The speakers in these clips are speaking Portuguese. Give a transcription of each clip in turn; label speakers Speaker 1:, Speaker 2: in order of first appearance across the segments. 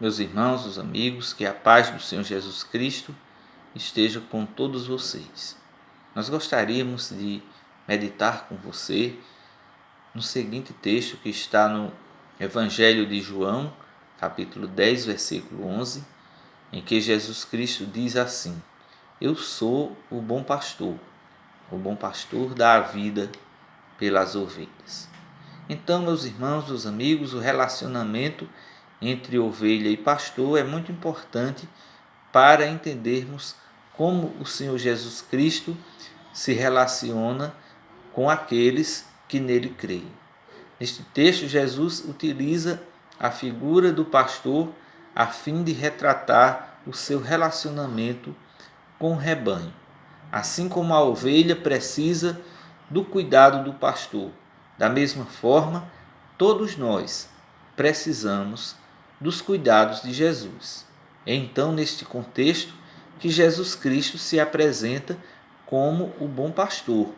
Speaker 1: Meus irmãos, os amigos, que a paz do Senhor Jesus Cristo esteja com todos vocês. Nós gostaríamos de meditar com você no seguinte texto que está no Evangelho de João, capítulo 10, versículo 11, em que Jesus Cristo diz assim: Eu sou o bom pastor dá a vida pelas ovelhas. Então, meus irmãos, os amigos, o relacionamento entre ovelha e pastor é muito importante para entendermos como o Senhor Jesus Cristo se relaciona com aqueles que nele creem. Neste texto, Jesus utiliza a figura do pastor a fim de retratar o seu relacionamento com o rebanho. Assim como a ovelha precisa do cuidado do pastor, da mesma forma, todos nós precisamos dos cuidados de Jesus. É então, neste contexto, que Jesus Cristo se apresenta como o bom pastor.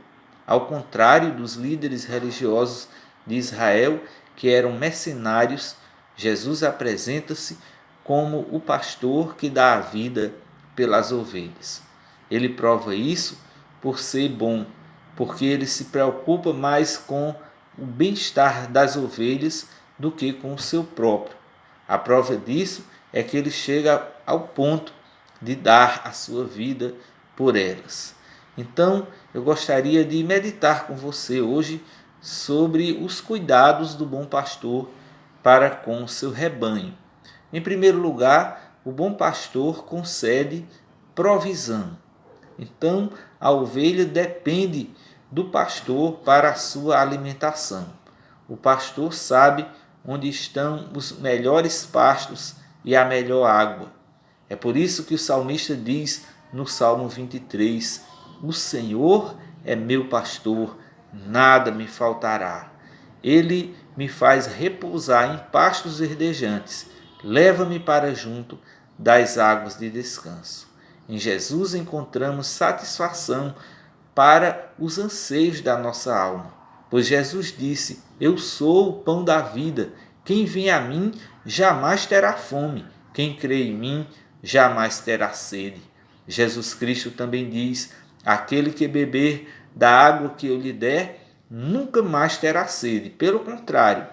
Speaker 1: Ao contrário dos líderes religiosos de Israel, que eram mercenários, Jesus apresenta-se como o pastor que dá a vida pelas ovelhas. Ele prova isso por ser bom, porque ele se preocupa mais com o bem-estar das ovelhas do que com o seu próprio. A prova disso é que ele chega ao ponto de dar a sua vida por elas. Então, eu gostaria de meditar com você hoje sobre os cuidados do bom pastor para com o seu rebanho. Em primeiro lugar, o bom pastor concede provisão. Então, a ovelha depende do pastor para a sua alimentação. O pastor sabe onde estão os melhores pastos e a melhor água. É por isso que o salmista diz no Salmo 23: O Senhor é meu pastor, nada me faltará. Ele me faz repousar em pastos verdejantes, leva-me para junto das águas de descanso. Em Jesus encontramos satisfação para os anseios da nossa alma, pois Jesus disse: Eu sou o pão da vida. Quem vem a mim jamais terá fome. Quem crê em mim jamais terá sede. Jesus Cristo também diz: Aquele que beber da água que eu lhe der, nunca mais terá sede. Pelo contrário,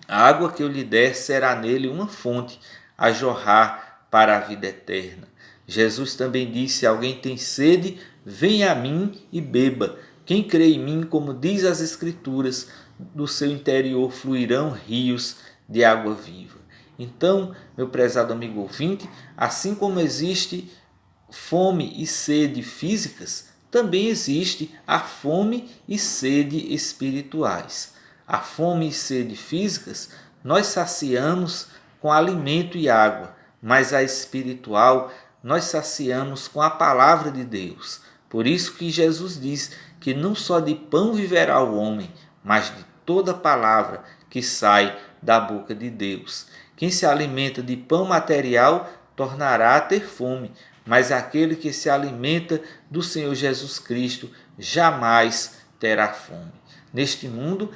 Speaker 1: a água que eu lhe der será nele uma fonte a jorrar para a vida eterna. Jesus também disse: Alguém tem sede, venha a mim e beba. Quem crê em mim, como diz as Escrituras, do seu interior fluirão rios de água viva. Então, meu prezado amigo ouvinte, assim como existe fome e sede físicas, também existe a fome e sede espirituais. A fome e sede físicas nós saciamos com alimento e água, mas a espiritual nós saciamos com a palavra de Deus. Por isso que Jesus diz que não só de pão viverá o homem, mas de toda palavra que sai da boca de Deus. Quem se alimenta de pão material tornará a ter fome, mas aquele que se alimenta do Senhor Jesus Cristo jamais terá fome. Neste mundo,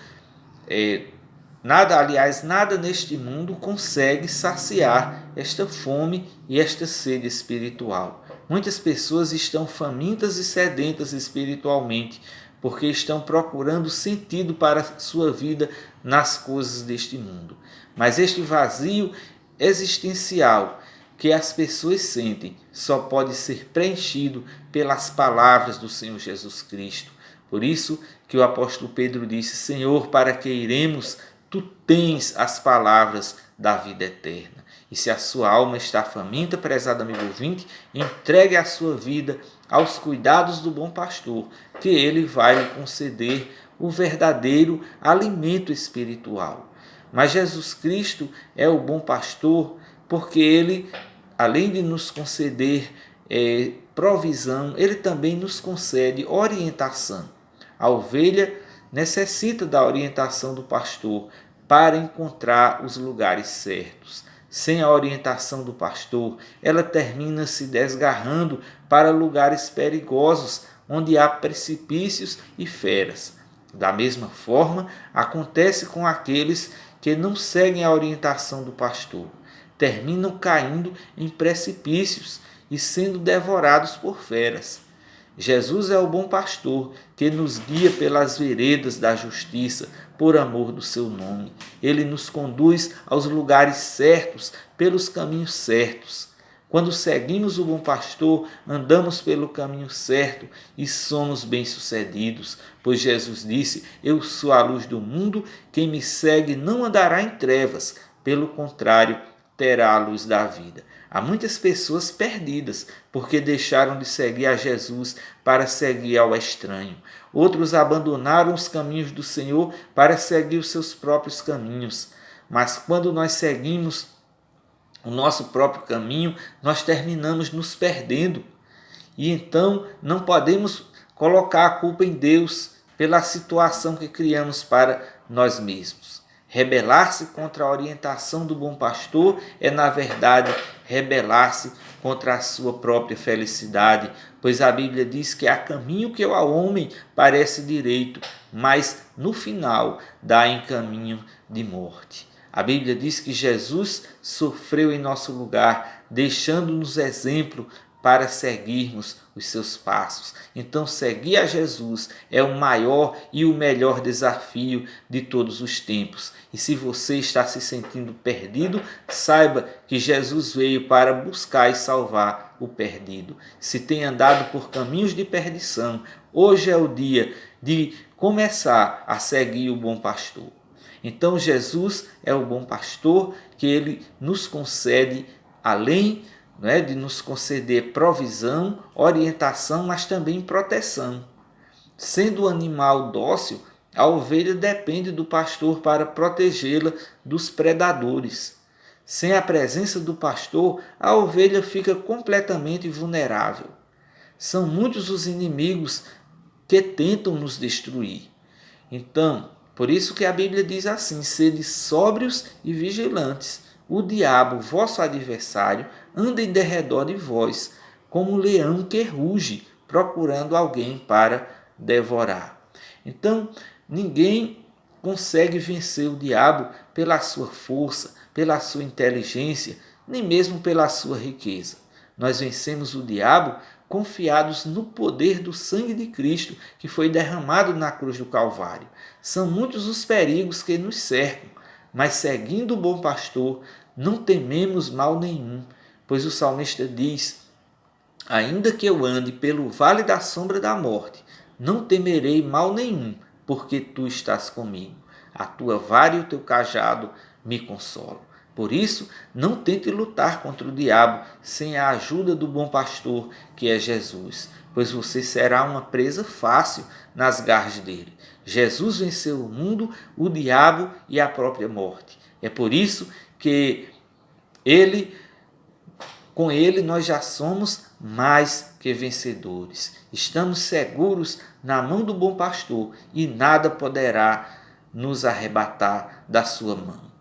Speaker 1: nada neste mundo consegue saciar esta fome e esta sede espiritual. Muitas pessoas estão famintas e sedentas espiritualmente, porque estão procurando sentido para a sua vida nas coisas deste mundo. Mas este vazio existencial que as pessoas sentem só pode ser preenchido pelas palavras do Senhor Jesus Cristo. Por isso que o apóstolo Pedro disse: Senhor, para que iremos? Tu tens as palavras da vida eterna. E se a sua alma está faminta, prezado amigo ouvinte, entregue a sua vida aos cuidados do bom pastor, que ele vai lhe conceder o verdadeiro alimento espiritual. Mas Jesus Cristo é o bom pastor porque ele, além de nos conceder provisão, ele também nos concede orientação. A ovelha necessita da orientação do pastor para encontrar os lugares certos. Sem a orientação do pastor, ela termina se desgarrando para lugares perigosos, onde há precipícios e feras. Da mesma forma, acontece com aqueles que não seguem a orientação do pastor. terminam caindo em precipícios e sendo devorados por feras. Jesus é o bom pastor que nos guia pelas veredas da justiça por amor do seu nome. Ele nos conduz aos lugares certos pelos caminhos certos. Quando seguimos o bom pastor, andamos pelo caminho certo e somos bem-sucedidos, pois Jesus disse: Eu sou a luz do mundo, quem me segue não andará em trevas, pelo contrário, terá a luz da vida. Há muitas pessoas perdidas porque deixaram de seguir a Jesus para seguir ao estranho. Outros abandonaram os caminhos do Senhor para seguir os seus próprios caminhos. Mas quando nós seguimos o nosso próprio caminho, nós terminamos nos perdendo. E então não podemos colocar a culpa em Deus pela situação que criamos para nós mesmos. Rebelar-se contra a orientação do bom pastor é, na verdade, rebelar-se contra a sua própria felicidade, pois a Bíblia diz que há caminho que ao homem parece direito, mas no final dá em caminho de morte. A Bíblia diz que Jesus sofreu em nosso lugar, deixando-nos exemplo para seguirmos os seus passos. Então, seguir a Jesus é o maior e o melhor desafio de todos os tempos. E se você está se sentindo perdido, saiba que Jesus veio para buscar e salvar o perdido. Se tem andado por caminhos de perdição, hoje é o dia de começar a seguir o bom pastor. Então, Jesus é o bom pastor que ele nos concede, além de nos conceder provisão, orientação, mas também proteção. Sendo um animal dócil, a ovelha depende do pastor para protegê-la dos predadores. Sem a presença do pastor, a ovelha fica completamente vulnerável. São muitos os inimigos que tentam nos destruir. Então, por isso que a Bíblia diz assim: sede sóbrios e vigilantes. O diabo, vosso adversário, anda em derredor de vós, como um leão que ruge, procurando alguém para devorar. Então, ninguém consegue vencer o diabo pela sua força, pela sua inteligência, nem mesmo pela sua riqueza. Nós vencemos o diabo confiados no poder do sangue de Cristo que foi derramado na cruz do Calvário. São muitos os perigos que nos cercam, mas seguindo o bom pastor, não tememos mal nenhum, pois o salmista diz: ainda que eu ande pelo vale da sombra da morte, não temerei mal nenhum, porque tu estás comigo. A tua vara e o teu cajado me consolam. Por isso, não tente lutar contra o diabo sem a ajuda do bom pastor, que é Jesus, pois você será uma presa fácil nas garras dele. Jesus venceu o mundo, o diabo e a própria morte. É por isso que com ele nós já somos mais que vencedores. Estamos seguros na mão do bom pastor e nada poderá nos arrebatar da sua mão.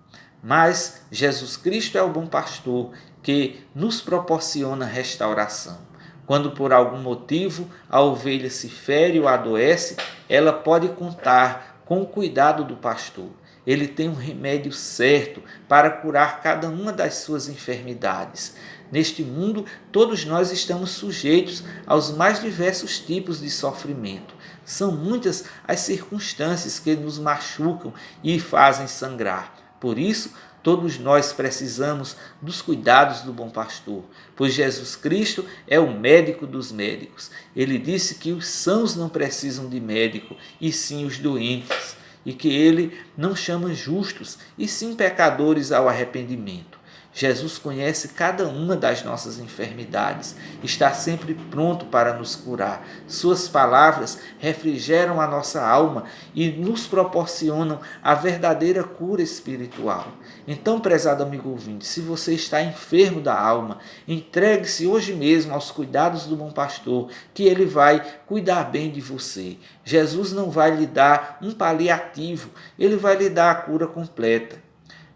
Speaker 1: Mas Jesus Cristo é o bom pastor que nos proporciona restauração. Quando por algum motivo a ovelha se fere ou adoece, ela pode contar com o cuidado do pastor. Ele tem um remédio certo para curar cada uma das suas enfermidades. Neste mundo, todos nós estamos sujeitos aos mais diversos tipos de sofrimento. São muitas as circunstâncias que nos machucam e fazem sangrar. Por isso, todos nós precisamos dos cuidados do bom pastor, pois Jesus Cristo é o médico dos médicos. Ele disse que os sãos não precisam de médico, e sim os doentes, e que ele não chama justos, e sim pecadores ao arrependimento. Jesus conhece cada uma das nossas enfermidades, está sempre pronto para nos curar. Suas palavras refrigeram a nossa alma e nos proporcionam a verdadeira cura espiritual. Então, prezado amigo ouvinte, se você está enfermo da alma, entregue-se hoje mesmo aos cuidados do bom pastor, que ele vai cuidar bem de você. Jesus não vai lhe dar um paliativo, ele vai lhe dar a cura completa.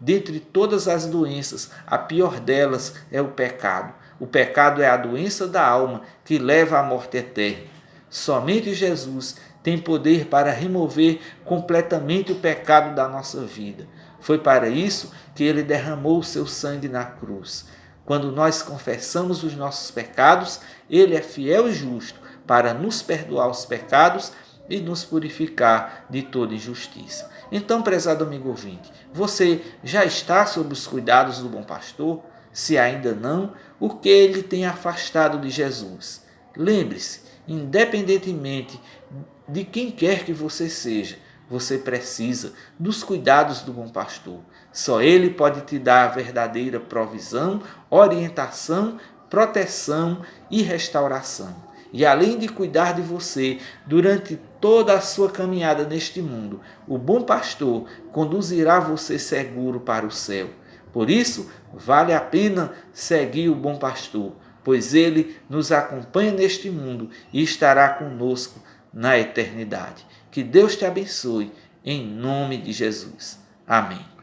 Speaker 1: Dentre todas as doenças, a pior delas é o pecado. O pecado é a doença da alma que leva à morte eterna. Somente Jesus tem poder para remover completamente o pecado da nossa vida. Foi para isso que ele derramou o seu sangue na cruz. Quando nós confessamos os nossos pecados, ele é fiel e justo para nos perdoar os pecados e nos purificar de toda injustiça. Então, prezado amigo ouvinte, você já está sob os cuidados do bom pastor? Se ainda não, o que ele tem afastado de Jesus? Lembre-se, independentemente de quem quer que você seja, você precisa dos cuidados do bom pastor. Só ele pode te dar a verdadeira provisão, orientação, proteção e restauração. E além de cuidar de você durante toda a sua caminhada neste mundo, o bom pastor conduzirá você seguro para o céu. Por isso, vale a pena seguir o bom pastor, pois ele nos acompanha neste mundo e estará conosco na eternidade. Que Deus te abençoe, em nome de Jesus. Amém.